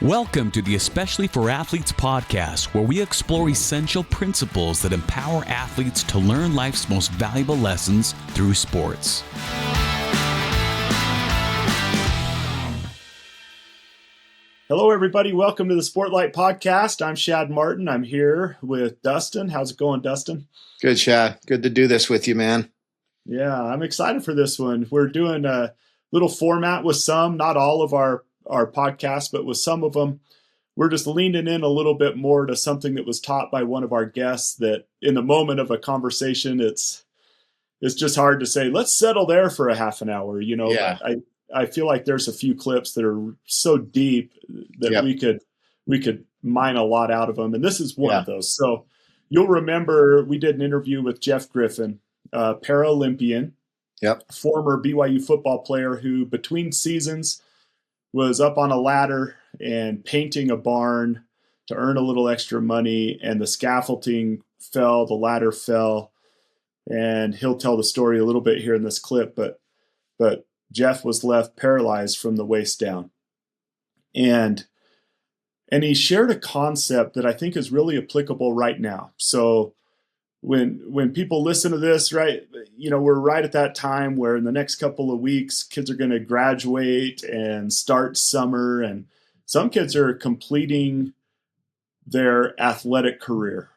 Welcome to the Especially for Athletes podcast, where we explore essential principles that empower athletes to learn life's most valuable lessons through sports. Hello, everybody. Welcome to the Sportlight Podcast. I'm Shad Martin. I'm here with Dustin. How's it going, Dustin? Good, Shad. Good to do this with you, man. Yeah, I'm excited for this one. We're doing a little format with some, not all of our podcasts, but with some of them, we're just leaning in a little bit more to something that was taught by one of our guests that in the moment of a conversation, it's just hard to say, let's settle there for a half an hour. You know, Yeah. I feel like there's a few clips that are so deep that we could mine a lot out of them. And this is one of those. So you'll remember we did an interview with Jeff Griffin, Paralympian, former BYU football player who between seasons was up on a ladder and painting a barn to earn a little extra money, and the scaffolding fell, the ladder fell, and he'll tell the story a little bit here in this clip, but Jeff was left paralyzed from the waist down. And he shared a concept that I think is really applicable right now. So when people listen to this, right, you know, we're right at that time where in the next couple of weeks, kids are going to graduate and start summer, and some kids are completing their athletic career.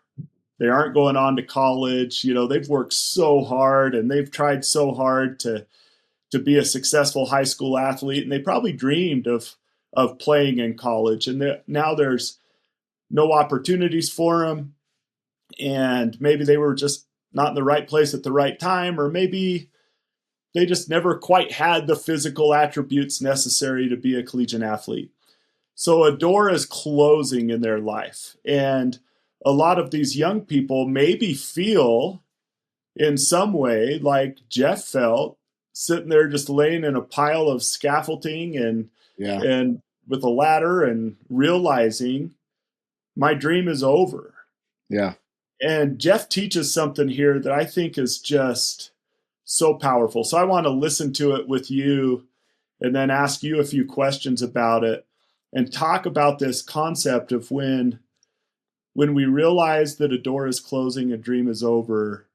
They aren't going on to college. You know, they've worked so hard and they've tried so hard to be a successful high school athlete, and they probably dreamed of playing in college, and now there's no opportunities for them. And maybe they were just not in the right place at the right time, or maybe they just never quite had the physical attributes necessary to be a collegiate athlete. So a door is closing in their life. And a lot of these young people maybe feel in some way like Jeff felt, sitting there just laying in a pile of scaffolding and with a ladder and realizing my dream is over. Yeah. And Jeff teaches something here that I think is just so powerful. So I want to listen to it with you and then ask you a few questions about it and talk about this concept of when we realize that a door is closing, a dream is over,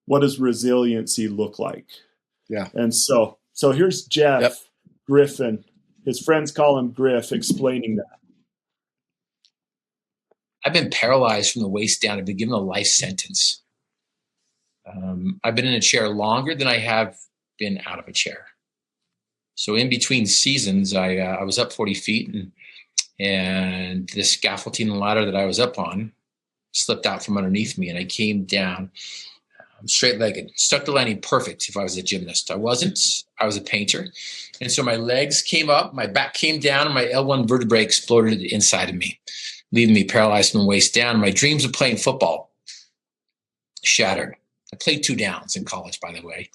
what does resiliency look like? Yeah. And so here's Jeff Griffin. His friends call him Griff, explaining that. I've been paralyzed from the waist down. I've been given a life sentence. I've been in a chair longer than I have been out of a chair. So in between seasons, I was up 40 feet and the scaffolding ladder that I was up on slipped out from underneath me, and I came down straight-legged, stuck the landing perfect if I was a gymnast. I wasn't. I was a painter. And so my legs came up, my back came down, and my L1 vertebrae exploded inside of me, leaving me paralyzed from the waist down. My dreams of playing football shattered. I played 2 downs in college, by the way.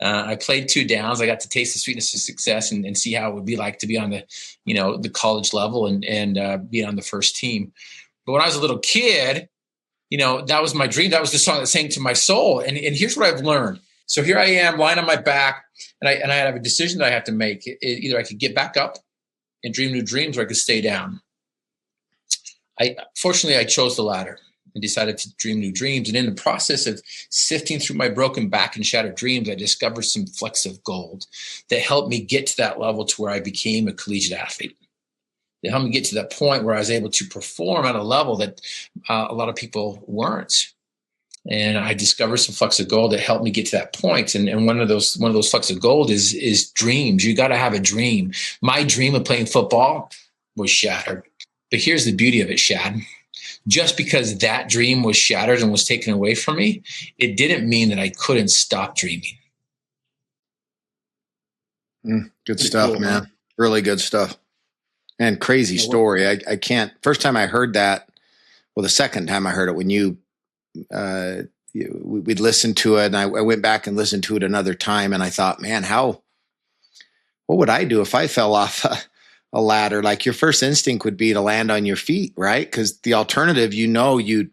I played 2 downs. I got to taste the sweetness of success and see how it would be like to be on the college level and be on the first team. But when I was a little kid, that was my dream. That was the song that sang to my soul. And here's what I've learned. So here I am lying on my back, and I have a decision that I have to make. Either I could get back up and dream new dreams, or I could stay down. Fortunately, I chose the latter and decided to dream new dreams. And in the process of sifting through my broken back and shattered dreams, I discovered some flecks of gold that helped me get to that level to where I became a collegiate athlete. They helped me get to that point where I was able to perform at a level that a lot of people weren't. And I discovered some flecks of gold that helped me get to that point. And one of those flecks of gold is dreams. You got to have a dream. My dream of playing football was shattered. But here's the beauty of it, Shad. Just because that dream was shattered and was taken away from me, it didn't mean that I couldn't stop dreaming. Good stuff, cool, man. Really good stuff. And crazy story. I can't. First time I heard that, the second time I heard it when we'd listened to it, and I went back and listened to it another time, and I thought, man, what would I do if I fell off a ladder? Like, your first instinct would be to land on your feet, right? Because the alternative, you'd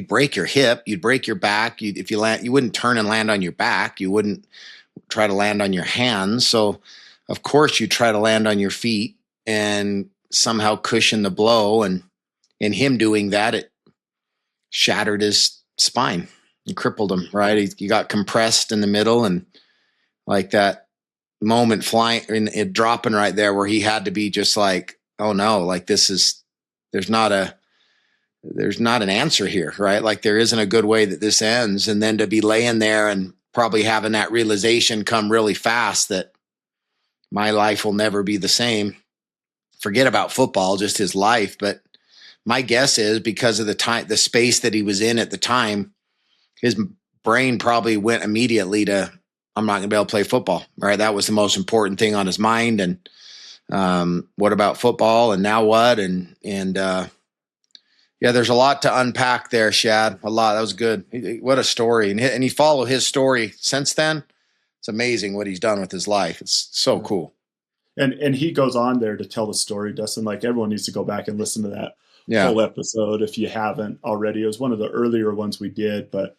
break your hip, you'd break your back. If you land, you wouldn't turn and land on your back. You wouldn't try to land on your hands. So, of course, you try to land on your feet. And somehow cushion the blow. And in him doing that, it shattered his spine and crippled him, right? He got compressed in the middle, and like that moment flying and it dropping right there where he had to be just like, oh no, like there's not an answer here, right? Like there isn't a good way that this ends. And then to be laying there and probably having that realization come really fast that my life will never be the same. Forget about football, just his life. But my guess is because of the space that he was in at the time, his brain probably went immediately to, I'm not going to be able to play football, right? That was the most important thing on his mind. And what about football? And now what? And yeah, there's a lot to unpack there, Shad. A lot. That was good. What a story. And you follow his story since then. It's amazing what he's done with his life. It's so cool. And he goes on there to tell the story, Dustin. Like everyone needs to go back and listen to that whole episode if you haven't already. It was one of the earlier ones we did, but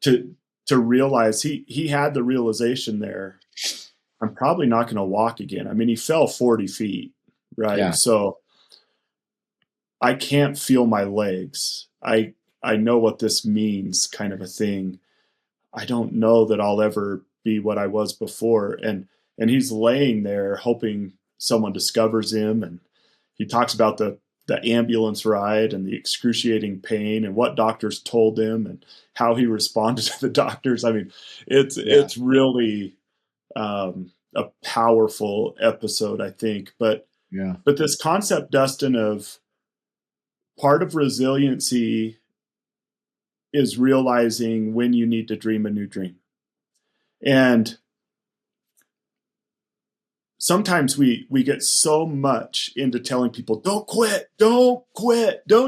to realize he had the realization there, I'm probably not going to walk again. I mean, he fell 40 feet, right? Yeah. So I can't feel my legs. I know what this means, kind of a thing. I don't know that I'll ever be what I was before. And he's laying there hoping someone discovers him. And he talks about the ambulance ride and the excruciating pain and what doctors told him and how he responded to the doctors. I mean, it's really a powerful episode, I think. But this concept, Dustin, of part of resiliency is realizing when you need to dream a new dream. And sometimes we get so much into telling people, don't quit, don't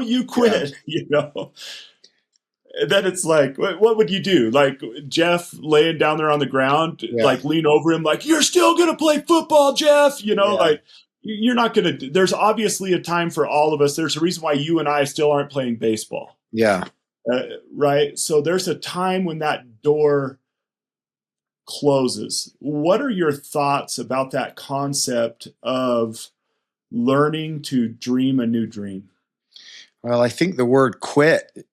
you quit, you know, that it's like, what would you do? Like Jeff laying down there on the ground, like lean over him, like, you're still going to play football, Jeff, you know, like you're not going to, there's obviously a time for all of us. There's a reason why you and I still aren't playing baseball. Yeah. Right. So there's a time when that door closes. What are your thoughts about that concept of learning to dream a new dream? Well, I think the word quit,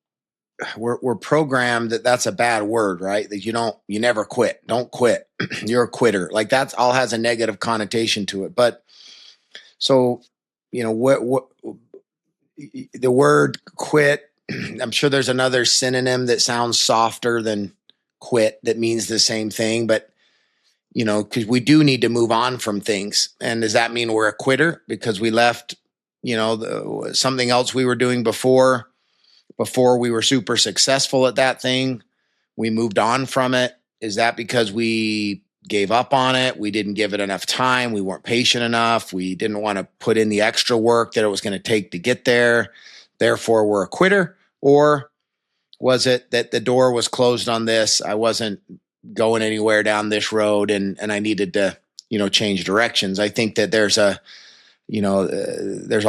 we're programmed that that's a bad word, right? That you never quit. Don't quit. You're a quitter. Like that's all has a negative connotation to it. But so, you know, what the word quit, I'm sure there's another synonym that sounds softer than quit that means the same thing, but you know, because we do need to move on from things. And does that mean we're a quitter because we left, you know, something else we were doing before we were super successful at that thing? We moved on from it. Is that because we gave up on it? We didn't give it enough time. We weren't patient enough. We didn't want to put in the extra work that it was going to take to get there. Therefore, we're a quitter. Or was it that the door was closed on this? I wasn't going anywhere down this road and I needed to, you know, change directions. I think that there's a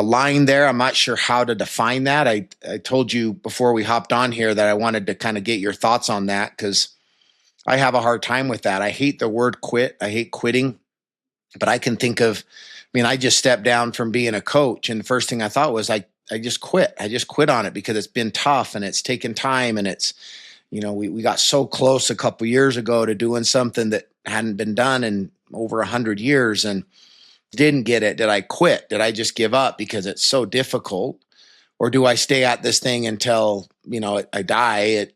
line there. I'm not sure how to define that. I told you before we hopped on here that I wanted to kind of get your thoughts on that because I have a hard time with that. I hate the word quit. I hate quitting, but I can think of, I just stepped down from being a coach and the first thing I thought was I just quit. I just quit on it because it's been tough and it's taken time and it's, you know, we got so close a couple years ago to doing something that hadn't been done in over 100 years and didn't get it. Did I quit? Did I just give up because it's so difficult? Or do I stay at this thing until, you know, I die?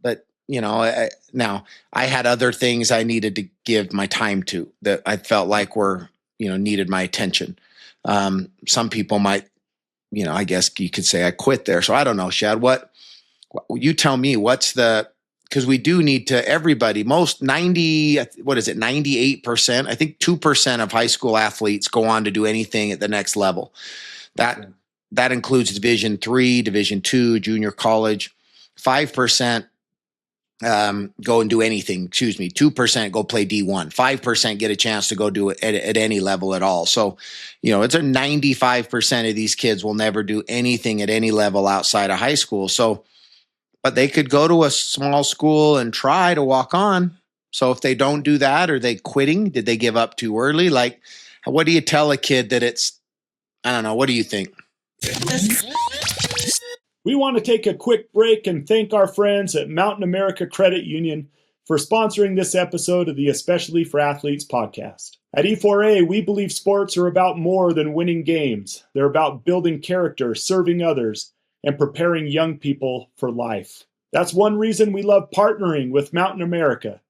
But, you know, now I had other things I needed to give my time to that I felt like were, you know, needed my attention. Some people might, you know, I guess you could say I quit there. So I don't know, Shad, you tell me because we do need to, everybody, 98%, I think 2% of high school athletes go on to do anything at the next level. That includes Division III, Division II, junior college. 5% go and do anything, 2% go play D1, 5% get a chance to go do it at any level at all. So, you know, it's 95% of these kids will never do anything at any level outside of high school. So, but they could go to a small school and try to walk on. So if they don't do that, are they quitting? Did they give up too early? Like, what do you tell a kid that it's I don't know. What do you think? We want to take a quick break and thank our friends at Mountain America Credit Union for sponsoring this episode of the Especially for Athletes podcast. At E4A, we believe sports are about more than winning games. They're about building character, serving others, and preparing young people for life. That's one reason we love partnering with Mountain America.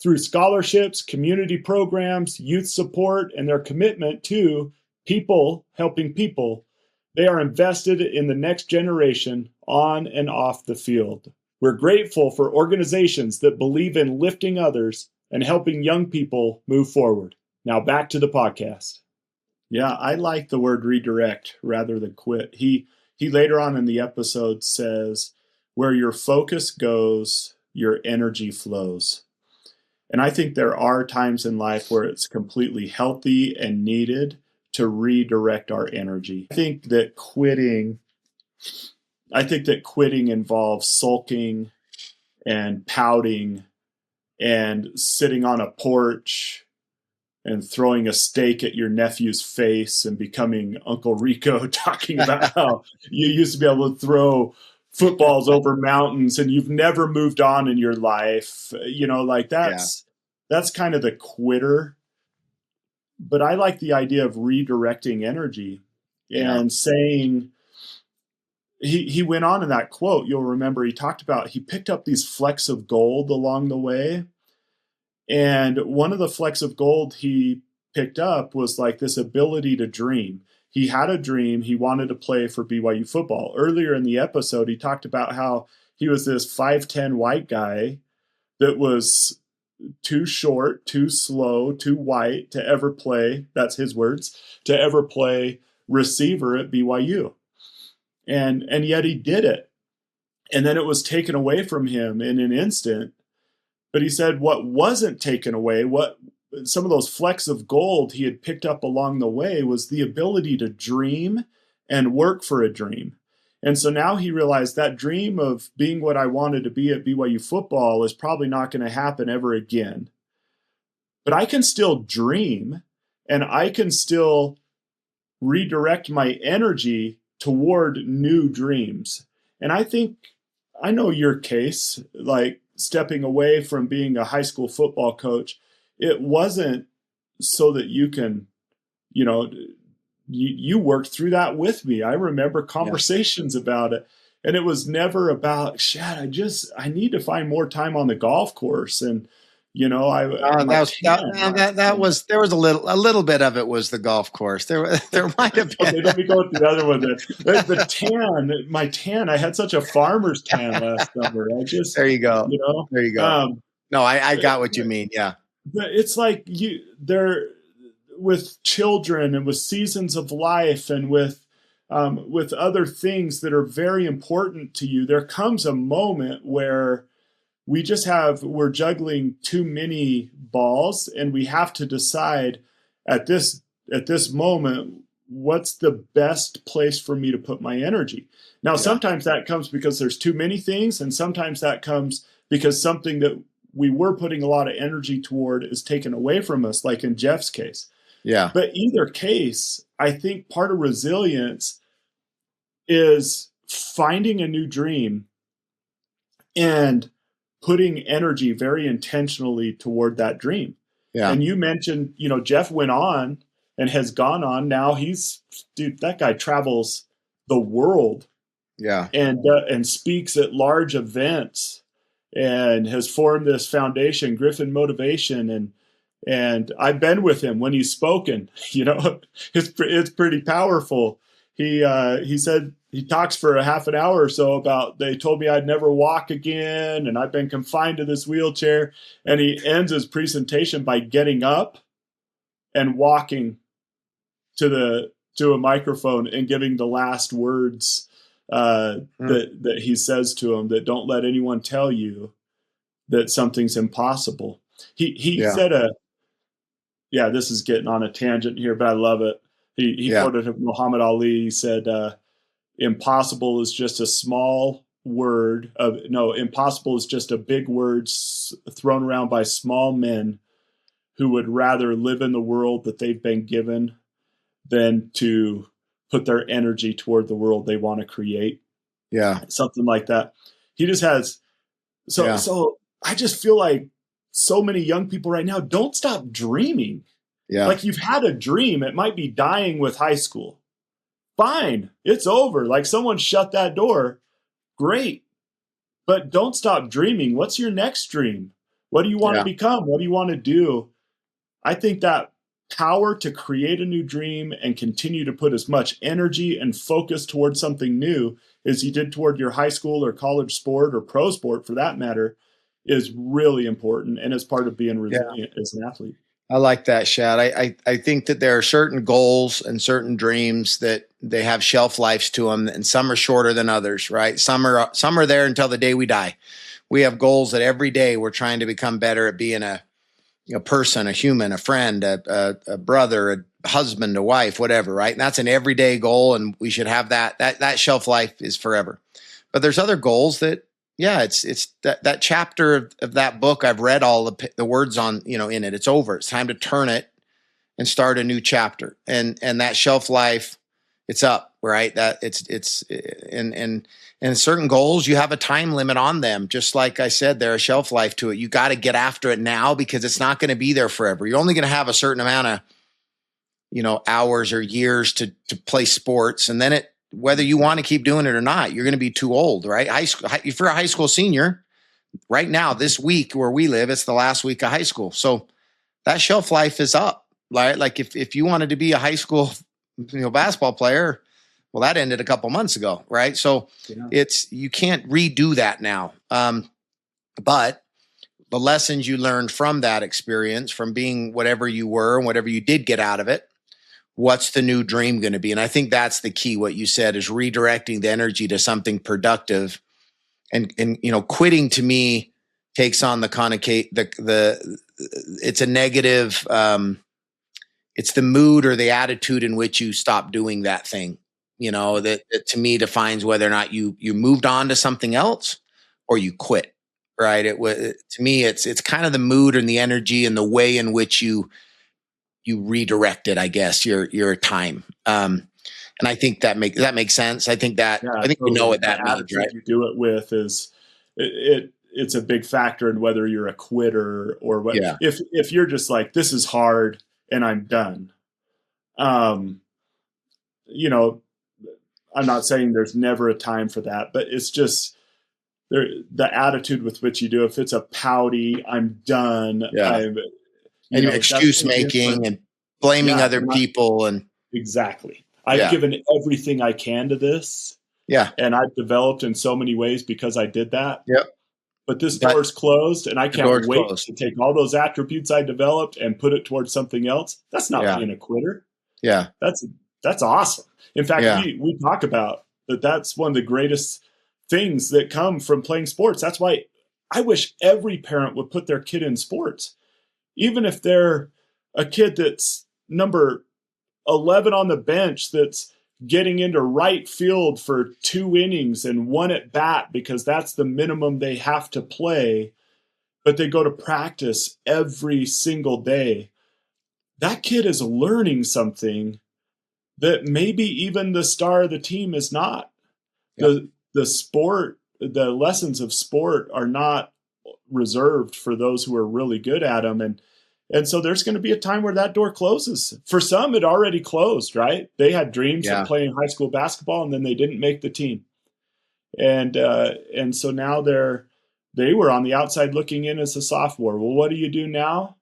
Through scholarships, community programs, youth support, and their commitment to people helping people, they are invested in the next generation on and off the field. We're grateful for organizations that believe in lifting others and helping young people move forward. Now back to the podcast. Yeah, I like the word redirect rather than quit. He later on in the episode says, where your focus goes, your energy flows. And I think there are times in life where it's completely healthy and needed to redirect our energy. I think that quitting involves sulking and pouting and sitting on a porch and throwing a steak at your nephew's face and becoming Uncle Rico, talking about how you used to be able to throw footballs over mountains and you've never moved on in your life. That's kind of the quitter. But I like the idea of redirecting energy and saying, he went on in that quote, you'll remember he talked about, he picked up these flecks of gold along the way. And one of the flecks of gold he picked up was like this ability to dream. He had a dream. He wanted to play for BYU football. Earlier in the episode, he talked about how he was this 5'10" white guy that was too short, too slow, too white to ever play, that's his words, to ever play receiver at BYU. And yet he did it. And then it was taken away from him in an instant. But he said what wasn't taken away, what some of those flecks of gold he had picked up along the way was the ability to dream and work for a dream. And so now he realized that dream of being what I wanted to be at BYU football is probably not going to happen ever again. But I can still dream and I can still redirect my energy toward new dreams. And I know your case, like stepping away from being a high school football coach. It wasn't so that you can, you worked through that with me. I remember conversations about it, and it was never about, Shad, I need to find more time on the golf course. And, there was a little bit of it was the golf course. There might have been. Okay, let me go with the other one then. The tan, my tan, I had such a farmer's tan last summer. There you go. There you go. No, I got what you mean. Yeah. But it's like they're with children and with seasons of life and with other things that are very important to you. There comes a moment where we're juggling too many balls, and we have to decide at this moment, what's the best place for me to put my energy? Now, sometimes that comes because there's too many things, and sometimes that comes because something that we were putting a lot of energy toward is taken away from us, like in Jeff's case. Yeah. But either case, I think part of resilience is finding a new dream and putting energy very intentionally toward that dream. Yeah. And you mentioned, Jeff went on and has gone on. Now that guy travels the world. Yeah. And speaks at large events and has formed this foundation, Griffin Motivation. And I've been with him when he's spoken, it's pretty powerful. He said he talks for a half an hour or so about, they told me I'd never walk again, and I've been confined to this wheelchair. And he ends his presentation by getting up and walking to a microphone and giving the last words that he says to him, that don't let anyone tell you that something's impossible. He said this is getting on a tangent here, but I love it. He quoted Muhammad Ali. He said, impossible is just a small word impossible is just a big word thrown around by small men who would rather live in the world that they've been given than to put their energy toward the world they want to create. Yeah. Something like that. He just has, so I just feel like so many young people right now, don't stop dreaming. Yeah. Like you've had a dream. It might be dying with high school. Fine. It's over. Like someone shut that door. Great. But don't stop dreaming. What's your next dream? What do you want to become? What do you want to do? I think that power to create a new dream and continue to put as much energy and focus towards something new as you did toward your high school or college sport or pro sport for that matter is really important. And it's part of being resilient as an athlete. I like that, Shad. I think that there are certain goals and certain dreams that they have shelf lives to them, and some are shorter than others, right? Some are there until the day we die. We have goals that every day we're trying to become better at being a person, a human, a friend, a brother, a husband, a wife, whatever, right? And that's an everyday goal, and we should have that. That shelf life is forever. But there's other goals that, it's that chapter of that book. I've read all the words on, in it. It's over. It's time to turn it and start a new chapter. And that shelf life, it's up, right? That and certain goals, you have a time limit on them. Just like I said, there's a shelf life to it. You got to get after it now because it's not going to be there forever. You're only going to have a certain amount of, hours or years to play sports. And then whether you want to keep doing it or not, you're going to be too old, right? If you're a high school senior right now, this week where we live, it's the last week of high school. So that shelf life is up, right? Like if you wanted to be a high school, basketball player, well, that ended a couple months ago, right? So you can't redo that now. But the lessons you learned from that experience, from being whatever you were and whatever you did get out of it, what's the new dream going to be? And I think that's the key. What you said is redirecting the energy to something productive, and quitting to me takes on the connotation. It's a negative. It's the mood or the attitude in which you stop doing that thing. That to me defines whether or not you moved on to something else or you quit. Right? To me, it's kind of the mood and the energy and the way in which you redirected, I guess, your time. And I think that makes sense. I think we know what that means, right? You do it with is it's a big factor in whether you're a quitter or what. Yeah. If you're just like, this is hard and I'm done. I'm not saying there's never a time for that, but it's just the attitude with which you do. If it's a pouty, I'm done. Yeah. And excuse making and blaming other people. And exactly. I've given everything I can to this. Yeah. And I've developed in so many ways because I did that. Yep. But this door's closed, and I can't wait to take all those attributes I developed and put it towards something else. That's not being a quitter. Yeah. That's awesome. In fact, we talk about that. That's one of the greatest things that come from playing sports. That's why I wish every parent would put their kid in sports. Even if they're a kid that's number 11 on the bench that's getting into right field for 2 innings and 1 at bat because that's the minimum they have to play, but they go to practice every single day. That kid is learning something that maybe even the star of the team is not. Yep. The lessons of sport are not reserved for those who are really good at them. And so there's going to be a time where that door closes. For some, it already closed, right? They had dreams of playing high school basketball, and then they didn't make the team. And so now they were on the outside looking in as a sophomore. Well, what do you do now?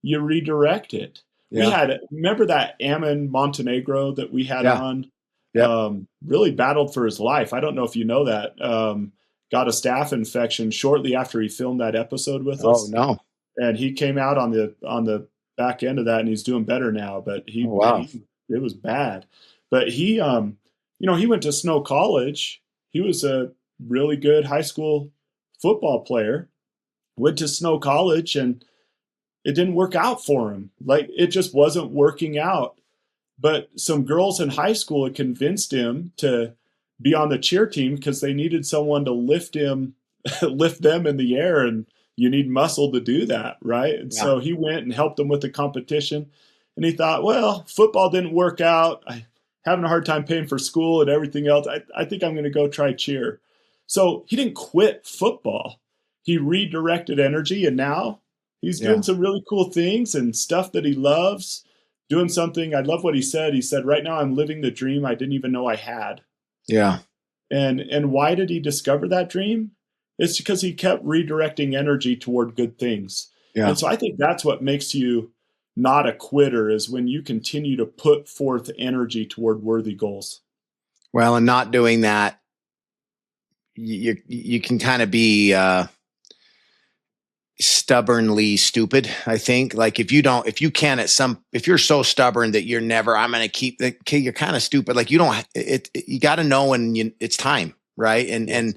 You redirect it. Yeah. Remember that Ammon Montenegro that we had on? Yeah. Really battled for his life. I don't know if you know that. Got a staph infection shortly after he filmed that episode with us. Oh, no. And he came out on the back end of that, and he's doing better now. But it was bad. But he went to Snow College. He was a really good high school football player. Went to Snow College, and it didn't work out for him. Like, it just wasn't working out. But some girls in high school had convinced him to be on the cheer team because they needed someone to lift them in the air, and you need muscle to do that, right? And so he went and helped them with the competition, and he thought, well, football didn't work out. having a hard time paying for school and everything else. I think I'm going to go try cheer. So he didn't quit football. He redirected energy, and now he's doing some really cool things and stuff that he loves, doing something. I love what he said. He said, right now I'm living the dream I didn't even know I had. Yeah. And why did he discover that dream? It's because he kept redirecting energy toward good things. Yeah. And so I think that's what makes you not a quitter, is when you continue to put forth energy toward worthy goals. Well, and not doing that, you can kind of be stubbornly stupid, I think. Like if you're so stubborn that you're never, I'm going to keep the, okay, you're kind of stupid. Like you got to know when it's time. Right. And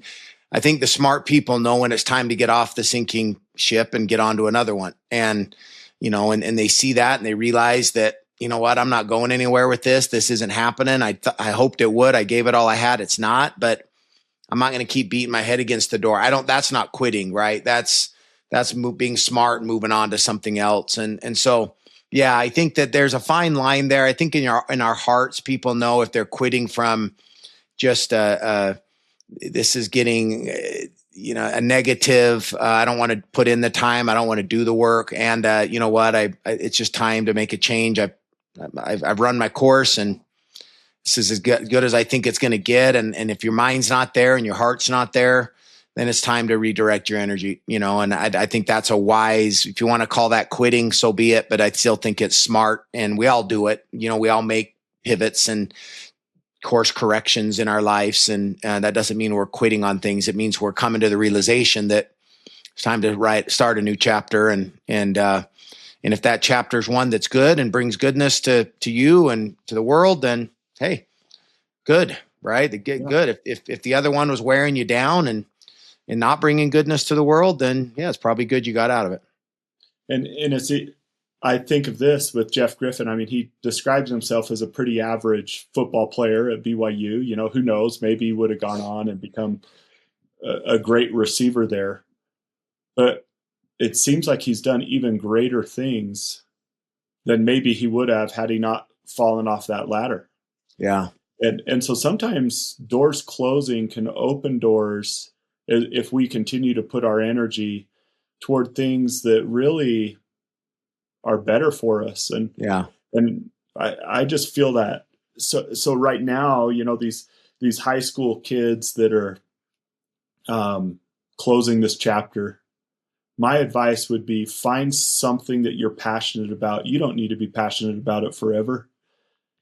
I think the smart people know when it's time to get off the sinking ship and get onto another one. And, and they see that and they realize that, you know what, I'm not going anywhere with this. This isn't happening. I hoped it would. I gave it all I had. It's not, but I'm not going to keep beating my head against the door. That's not quitting, right? That's being smart and moving on to something else. And so, yeah, I think that there's a fine line there. I think in our hearts, people know if they're quitting from just this is getting, a negative. I don't want to put in the time. I don't want to do the work. And you know what? It's just time to make a change. I've run my course, and this is as good as I think it's going to get. And if your mind's not there and your heart's not there, then it's time to redirect your energy, and I think that's a wise, if you want to call that quitting, so be it. But I still think it's smart, and we all do it. We all make pivots and course corrections in our lives. And that doesn't mean we're quitting on things. It means we're coming to the realization that it's time to start a new chapter. And if that chapter is one that's good and brings goodness to you and to the world, then hey, good, right? Good. If the other one was wearing you down and not bringing goodness to the world, then yeah, it's probably good you got out of it. And I think of this with Jeff Griffin. I mean, he describes himself as a pretty average football player at BYU. Who knows? Maybe he would have gone on and become a great receiver there. But it seems like he's done even greater things than maybe he would have had he not fallen off that ladder. Yeah. And so sometimes doors closing can open doors if we continue to put our energy toward things that really are better for us. And I just feel that. So right now, these high school kids that are closing this chapter, my advice would be find something that you're passionate about. You don't need to be passionate about it forever.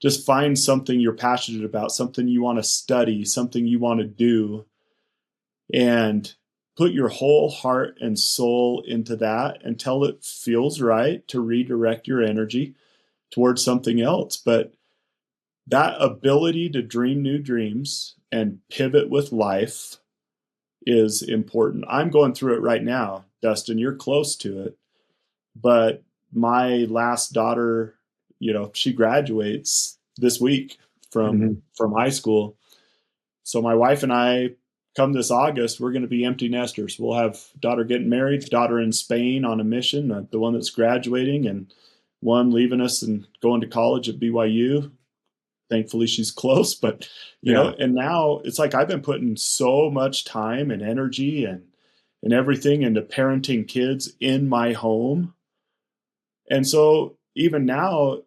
Just find something you're passionate about, something you want to study, something you want to do, and put your whole heart and soul into that until it feels right to redirect your energy towards something else. But that ability to dream new dreams and pivot with life is important. I'm going through it right now, Dustin. You're close to it. But my last daughter, she graduates this week from high school. So my wife and I, come this August, we're going to be empty nesters. We'll have daughter getting married, daughter in Spain on a mission, the one that's graduating, and one leaving us and going to college at BYU. Thankfully, she's close, but and now it's like I've been putting so much time and energy and everything into parenting kids in my home. And so even now,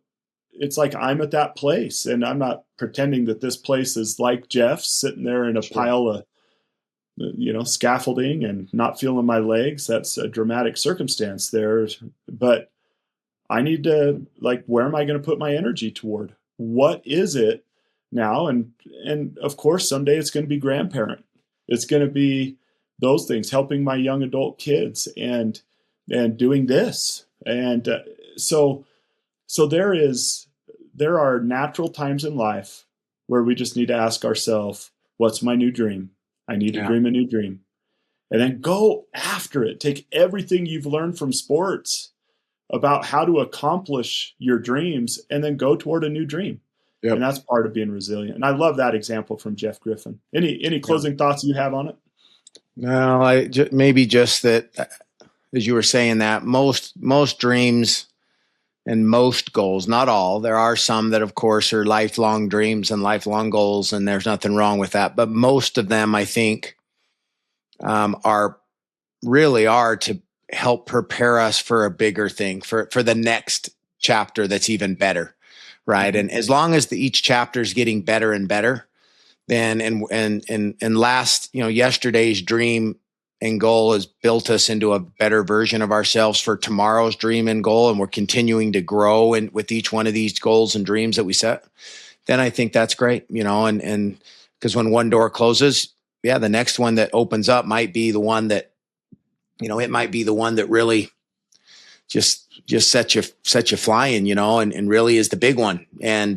it's like I'm at that place, and I'm not pretending that this place is like Jeff's, sitting there in a pile of scaffolding and not feeling my legs. That's a dramatic circumstance there. But I need to, where am I going to put my energy toward? What is it now? And of course, someday it's going to be grandparent. It's going to be those things, helping my young adult kids and doing this. And so there are natural times in life where we just need to ask ourselves, what's my new dream? I need to dream a new dream. And then go after it. Take everything you've learned from sports about how to accomplish your dreams and then go toward a new dream. Yep. And that's part of being resilient. And I love that example from Jeff Griffin. Any closing thoughts you have on it? No, maybe just that, as you were saying that, most dreams and most goals, not all. There are some that, of course, are lifelong dreams and lifelong goals, and there's nothing wrong with that. But most of them, I think, are to help prepare us for a bigger thing, for the next chapter that's even better, right? And as long as each chapter is getting better and better, then yesterday's dream and goal has built us into a better version of ourselves for tomorrow's dream and goal, and we're continuing to grow with each one of these goals and dreams that we set, then I think that's great, and because when one door closes, the next one that opens up might be the one that, it might be the one that really just set you flying, and really is the big one. And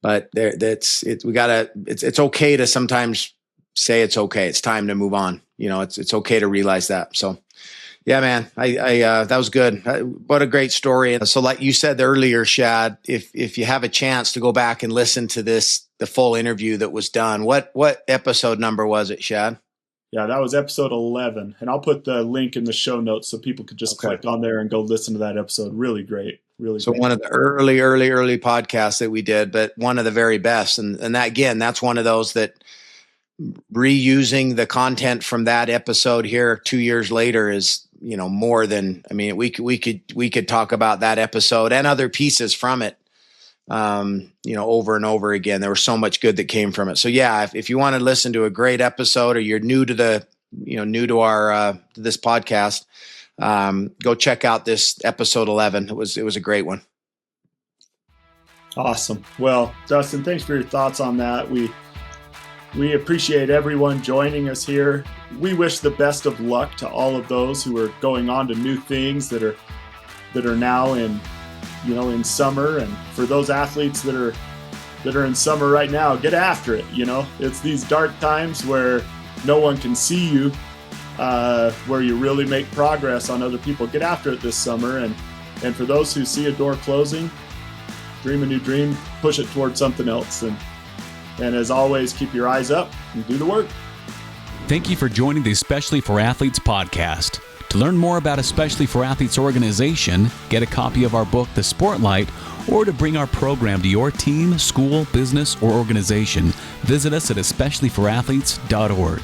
but it's okay to sometimes say it's okay. It's time to move on. It's okay to realize that. So yeah, man, I that was good. What a great story. And so like you said earlier, Shad, if you have a chance to go back and listen to the full interview that was done, what episode number was it, Shad? Yeah, that was episode 11. And I'll put the link in the show notes so people could just click on there and go listen to that episode. Really great. So one of the early podcasts that we did, but one of the very best. And that, again, that's one of those that reusing the content from that episode here 2 years later is, more than, we could talk about that episode and other pieces from it, over and over again. There was so much good that came from it. So yeah, if you want to listen to a great episode, or you're new to our this podcast, go check out this episode 11. It was a great one. Awesome. Well, Dustin, thanks for your thoughts on that. We appreciate everyone joining us here. We wish the best of luck to all of those who are going on to new things that are now in summer, and for those athletes that are in summer right now, get after it. It's these dark times where no one can see you, where you really make progress on other people. Get after it this summer, and for those who see a door closing, dream a new dream, push it towards something else, and as always, keep your eyes up and do the work. Thank you for joining the Especially for Athletes podcast. To learn more about Especially for Athletes organization, get a copy of our book, The Sportlight, or to bring our program to your team, school, business, or organization, visit us at especiallyforathletes.org.